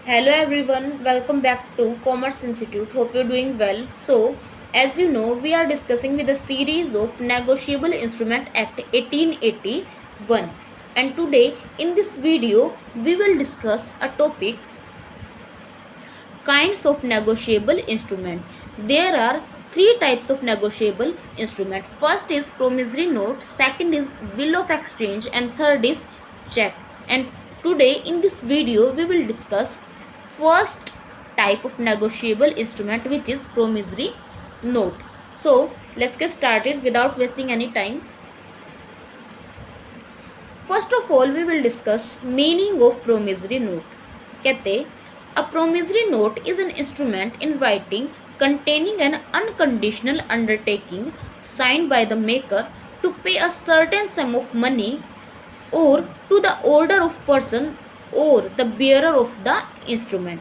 Hello everyone, welcome back to Commerce Institute. Hope you're doing well. So, as you know, we are discussing with a series of Negotiable Instrument Act 1881. And today, in this video, we will discuss a topic kinds of negotiable instrument. There are three types of negotiable instrument. First is promissory note, second is bill of exchange, and third is check. And today in this video we will discuss first type of negotiable instrument, which is promissory note. So let's get started without wasting any time. First of all, we will discuss meaning of promissory note. कहते a promissory note is an instrument in writing containing an unconditional undertaking signed by the maker to pay a certain sum of money or to the order of person or the bearer of the instrument.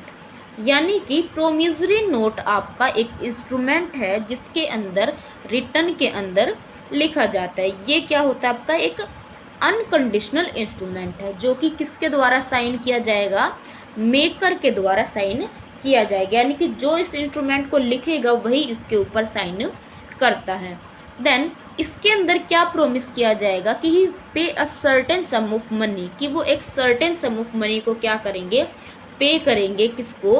यानी कि promissory note आपका एक instrument है जिसके अंदर return के अंदर लिखा जाता है. ये क्या होता है आपका एक अनकंडीशनल इंस्ट्रूमेंट है जो कि किसके द्वारा साइन किया जाएगा, मेकर के द्वारा साइन किया जाएगा. यानी कि जो इस इंस्ट्रूमेंट को लिखेगा वही इसके ऊपर साइन करता है. देन इसके अंदर क्या प्रोमिस किया जाएगा कि ही पे a certain some of money, कि वो एक सर्टेन सम ऑफ मनी को क्या करेंगे, पे करेंगे. किसको?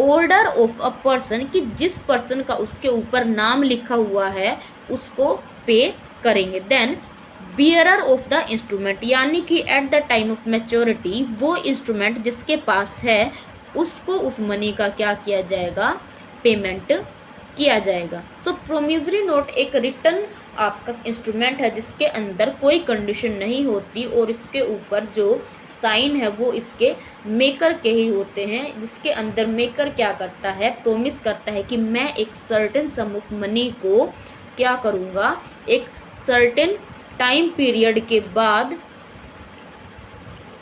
ऑर्डर ऑफ अ पर्सन, कि जिस पर्सन का उसके ऊपर नाम लिखा हुआ है उसको पे करेंगे. Then bearer of the instrument, यानी कि at the time of maturity वो इंस्ट्रूमेंट जिसके पास है उसको उस मनी का क्या किया जाएगा, पेमेंट किया जाएगा. सो प्रोमिसरी नोट एक रिटर्न आपका इंस्ट्रूमेंट है जिसके अंदर कोई कंडीशन नहीं होती और इसके ऊपर जो साइन है वो इसके मेकर के ही होते हैं, जिसके अंदर मेकर क्या करता है, प्रोमिस करता है कि मैं एक सर्टेन सम ऑफ मनी को क्या करूँगा, एक सर्टेन टाइम पीरियड के बाद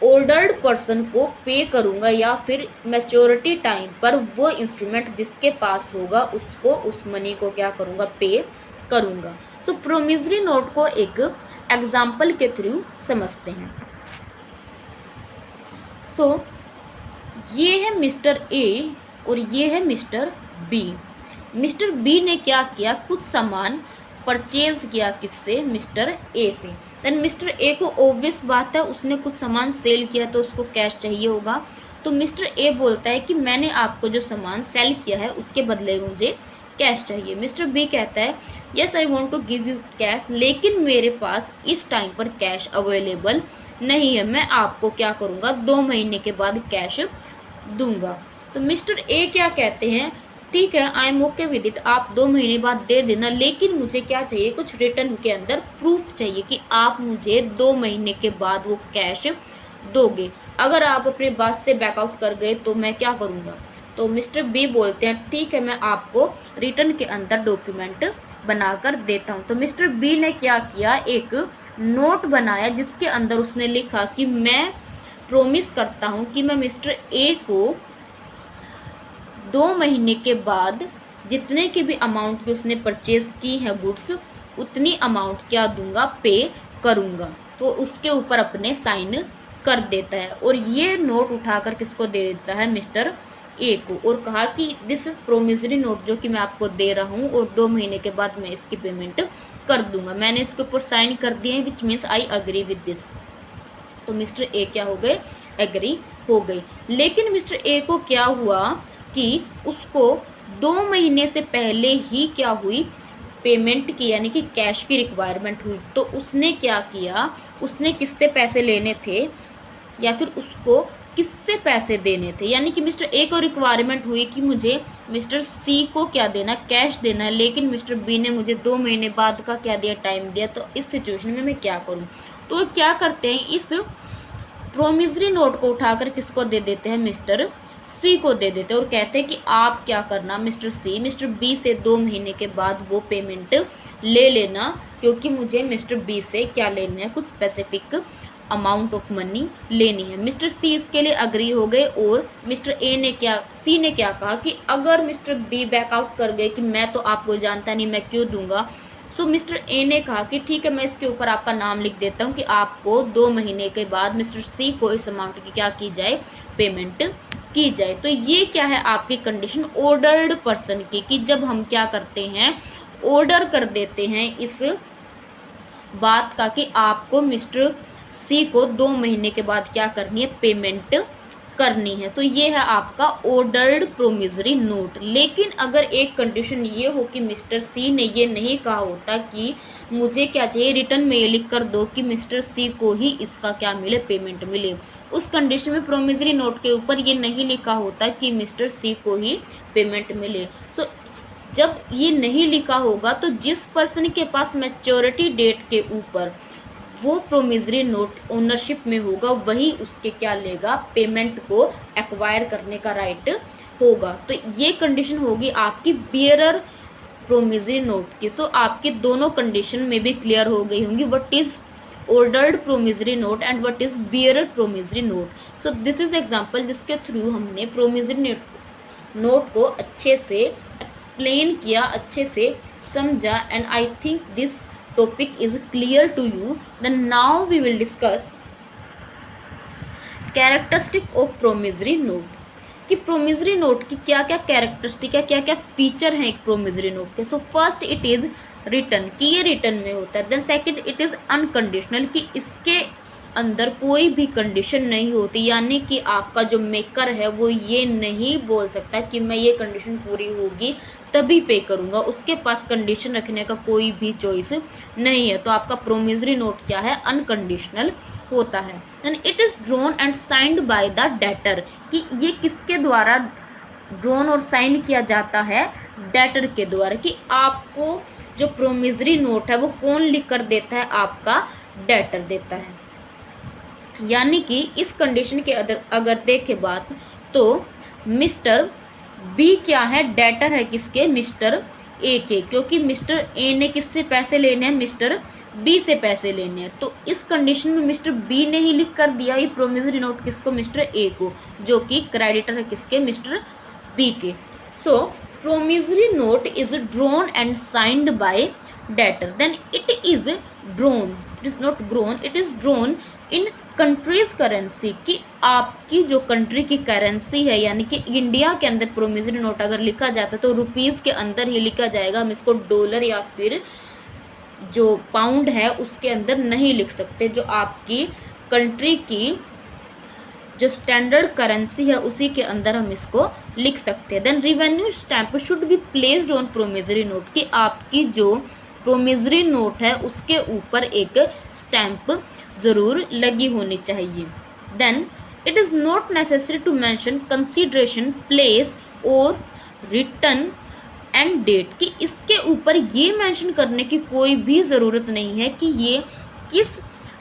ऑर्डर्ड पर्सन को पे करूंगा या फिर मैच्योरिटी टाइम पर वो इंस्ट्रूमेंट जिसके पास होगा उसको उस मनी को क्या करूंगा, पे करूंगा. सो प्रोमिसरी नोट को एक एग्जाम्पल के थ्रू समझते हैं. सो ये है मिस्टर ए और ये है मिस्टर बी. मिस्टर बी ने क्या किया, कुछ सामान परचेज किया किससे, मिस्टर ए से. देन मिस्टर ए को ऑब्वियस बात है उसने कुछ सामान सेल किया तो उसको कैश चाहिए होगा. तो मिस्टर ए बोलता है कि मैंने आपको जो सामान सेल किया है उसके बदले मुझे कैश चाहिए. मिस्टर बी कहता है yes I want to give you cash, लेकिन मेरे पास इस टाइम पर कैश अवेलेबल नहीं है, मैं आपको क्या करूँगा 2 महीने के बाद कैश दूंगा. तो मिस्टर ए क्या कहते हैं, ठीक है I am okay with it, आप 2 महीने बाद दे देना, लेकिन मुझे क्या चाहिए, कुछ रिटर्न के अंदर प्रूफ चाहिए कि आप मुझे 2 महीने के बाद वो कैश दोगे. अगर आप अपने बात से बैकआउट कर गए तो मैं क्या करूँगा. तो मिस्टर बी बोलते हैं ठीक है मैं आपको रिटर्न के अंदर डॉक्यूमेंट बनाकर देता हूँ. तो मिस्टर बी ने क्या किया, एक नोट बनाया जिसके अंदर उसने लिखा कि मैं प्रोमिस करता हूँ कि मैं मिस्टर ए को 2 महीने के बाद जितने की भी अमाउंट की उसने परचेज की है गुड्स, उतनी अमाउंट क्या दूंगा, पे करूंगा. तो उसके ऊपर अपने साइन कर देता है और ये नोट उठाकर किसको दे देता है, मिस्टर ए को, और कहा कि दिस इज प्रोमिसरी नोट जो कि मैं आपको दे रहा हूँ और 2 महीने के बाद मैं इसकी पेमेंट कर दूंगा, मैंने इसके ऊपर साइन कर दिए हैं, which means I agree with this. तो मिस्टर ए क्या हो गए, एग्री हो गई. लेकिन मिस्टर ए को क्या हुआ कि उसको 2 महीने से पहले ही क्या हुई, पेमेंट की, यानी कि कैश की रिक्वायरमेंट हुई. तो उसने क्या किया, उसने किससे पैसे लेने थे या फिर उसको किससे पैसे देने थे. यानी कि मिस्टर ए को रिक्वायरमेंट हुई कि मुझे मिस्टर सी को क्या देना, कैश देना है, लेकिन मिस्टर बी ने मुझे 2 महीने बाद का क्या दिया, टाइम दिया. तो इस सिचुएशन में मैं क्या करूं. तो क्या करते हैं, इस प्रोमिसरी नोट को उठाकर किसको दे देते हैं, मिस्टर सी को दे देते हैं और कहते हैं कि आप क्या करना, मिस्टर सी मिस्टर बी से 2 महीने के बाद वो पेमेंट ले लेना, क्योंकि मुझे मिस्टर बी से क्या लेना है, कुछ स्पेसिफिक अमाउंट ऑफ मनी लेनी है. मिस्टर सी इसके लिए अग्री हो गए और मिस्टर ए ने क्या, सी ने क्या कहा कि अगर मिस्टर बी बैकआउट कर गए कि मैं तो आपको जानता नहीं, मैं क्यों दूंगा. सो मिस्टर ए ने कहा कि ठीक है मैं इसके ऊपर आपका नाम लिख देता हूँ कि आपको 2 महीने के बाद मिस्टर सी को इस अमाउंट की क्या की जाए, पेमेंट की जाए। तो ये क्या है आपकी कंडीशन ऑर्डर्ड पर्सन की, कि जब हम क्या करते हैं, ऑर्डर कर देते हैं इस बात का कि आपको मिस्टर सी को 2 महीने के बाद क्या करनी है, पेमेंट करनी है। तो ये है आपका ऑर्डर्ड प्रोमिसरी नोट। लेकिन अगर एक कंडीशन ये हो कि मिस्टर सी ने ये नहीं कहा होता कि मुझे क्या चाहिए, रिटर्न में ये लिख कर दो कि मिस्टर सी को ही इसका क्या मिले, पेमेंट मिले, उस कंडीशन में प्रोमिसरी नोट के ऊपर ये नहीं लिखा होता कि मिस्टर सी को ही पेमेंट मिले। तो जब ये नहीं लिखा होगा तो जिस पर्सन के पास मैच्योरिटी डेट के ऊपर वो प्रोमिसरी नोट ओनरशिप में होगा, वही उसके क्या लेगा, पेमेंट को एक्वायर करने का राइट होगा। तो ये कंडीशन होगी आपकी बियरर प्रोमिसरी नोट की। तो आपकी दोनों कंडीशन में भी क्लियर हो गई होंगी, what is ordered promissory note and what is bearer promissory note. So this is example जिसके थ्रू हमने प्रोमिसरी नोट को अच्छे से एक्सप्लेन किया, अच्छे से समझा, and I think this topic is clear to you. Then now we will discuss characteristic of promissory note, कि प्रोमिसरी नोट की क्या क्या कैरेक्टरिस्टिक है, क्या क्या फीचर हैं एक प्रोमिसरी नोट के। So first it is written, कि ये रिटर्न में होता है। Then second it is unconditional, कि इसके अंदर कोई भी कंडीशन नहीं होती, यानी कि आपका जो मेकर है वो ये नहीं बोल सकता कि मैं ये कंडीशन पूरी होगी तभी पे करूँगा, उसके पास कंडीशन रखने का कोई भी चॉइस नहीं है। तो आपका प्रोमिसरी नोट क्या है, अनकंडीशनल होता है। And it is drawn and signed by the debtor, कि ये किसके द्वारा ड्रॉन और साइन किया जाता है, डेटर के द्वारा, कि आपको जो प्रोमिसरी नोट है वो कौन लिख कर देता है, आपका डेटर देता है। यानी कि इस कंडीशन के अगर देखे बात तो मिस्टर बी क्या है, डेटर है किसके, मिस्टर ए के, क्योंकि मिस्टर ए ने किससे पैसे लेने हैं, मिस्टर बी से पैसे लेने हैं। तो इस कंडीशन में मिस्टर बी ने ही लिख कर दिया ये प्रोमिसरी नोट किसको, मिस्टर ए को, जो कि क्रेडिटर है किसके, मिस्टर बी के। So promissory note is drawn and signed by debtor. Then it is drawn, it is not grown, it is drawn in country's currency, कि आपकी जो कंट्री की करेंसी है, यानी कि इंडिया के अंदर प्रोमिसरी नोट अगर लिखा जाता है तो रुपीस के अंदर ही लिखा जाएगा, हम इसको डॉलर या फिर जो पाउंड है उसके अंदर नहीं लिख सकते। जो आपकी कंट्री की जो स्टैंडर्ड करेंसी है उसी के अंदर हम इसको लिख सकते हैं। Then revenue stamp should be placed on promissory note, कि आपकी जो प्रोमिसरी नोट है उसके ऊपर एक स्टैंप ज़रूर लगी होनी चाहिए। Then it is not necessary to mention consideration, place और रिटर्न एंड डेट, कि इसके ऊपर ये मेंशन करने की कोई भी ज़रूरत नहीं है कि ये किस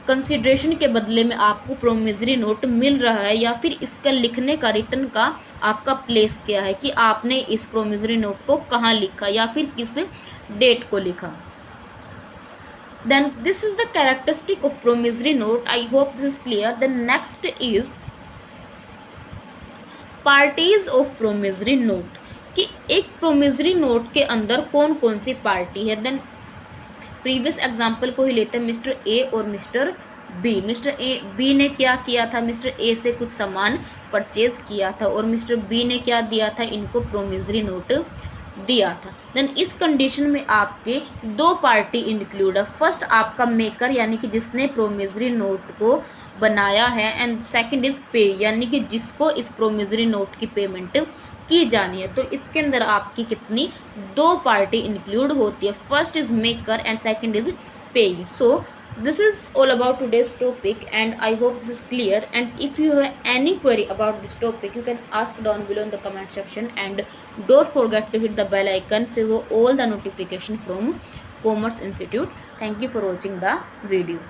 कंसीडरेशन के बदले में आपको प्रोमिसरी नोट मिल रहा है, या फिर इसका लिखने का, रिटर्न का आपका प्लेस क्या है, कि आपने इस प्रोमिसरी नोट को कहाँ लिखा या फिर किस डेट को लिखा। Then this is the characteristic of promissory note. I hope this is clear. The next is parties of promissory note, कि एक प्रोमिसरी नोट के अंदर कौन कौन सी पार्टी है। देन प्रीवियस एग्जांपल को ही लेते हैं, मिस्टर ए और मिस्टर बी। मिस्टर बी ने क्या किया था, मिस्टर ए से कुछ सामान परचेज किया था और मिस्टर बी ने क्या दिया था, इनको प्रोमिसरी नोट दिया था। देन इस कंडीशन में आपके दो पार्टी इंक्लूड है। फर्स्ट आपका मेकर, यानी कि जिसने प्रोमिसरी नोट को बनाया है, एंड सेकंड इज पे, यानी कि जिसको इस प्रोमिसरी नोट की पेमेंट की जानी है। तो इसके अंदर आपकी कितनी, दो पार्टी इंक्लूड होती है। First is maker and second is पे। सो this is all about today's topic and I hope this is clear, and if you have any query about this topic you can ask down below in the comment section, and don't forget to hit the bell icon so all the notification from Commerce Institute. Thank you for watching the video.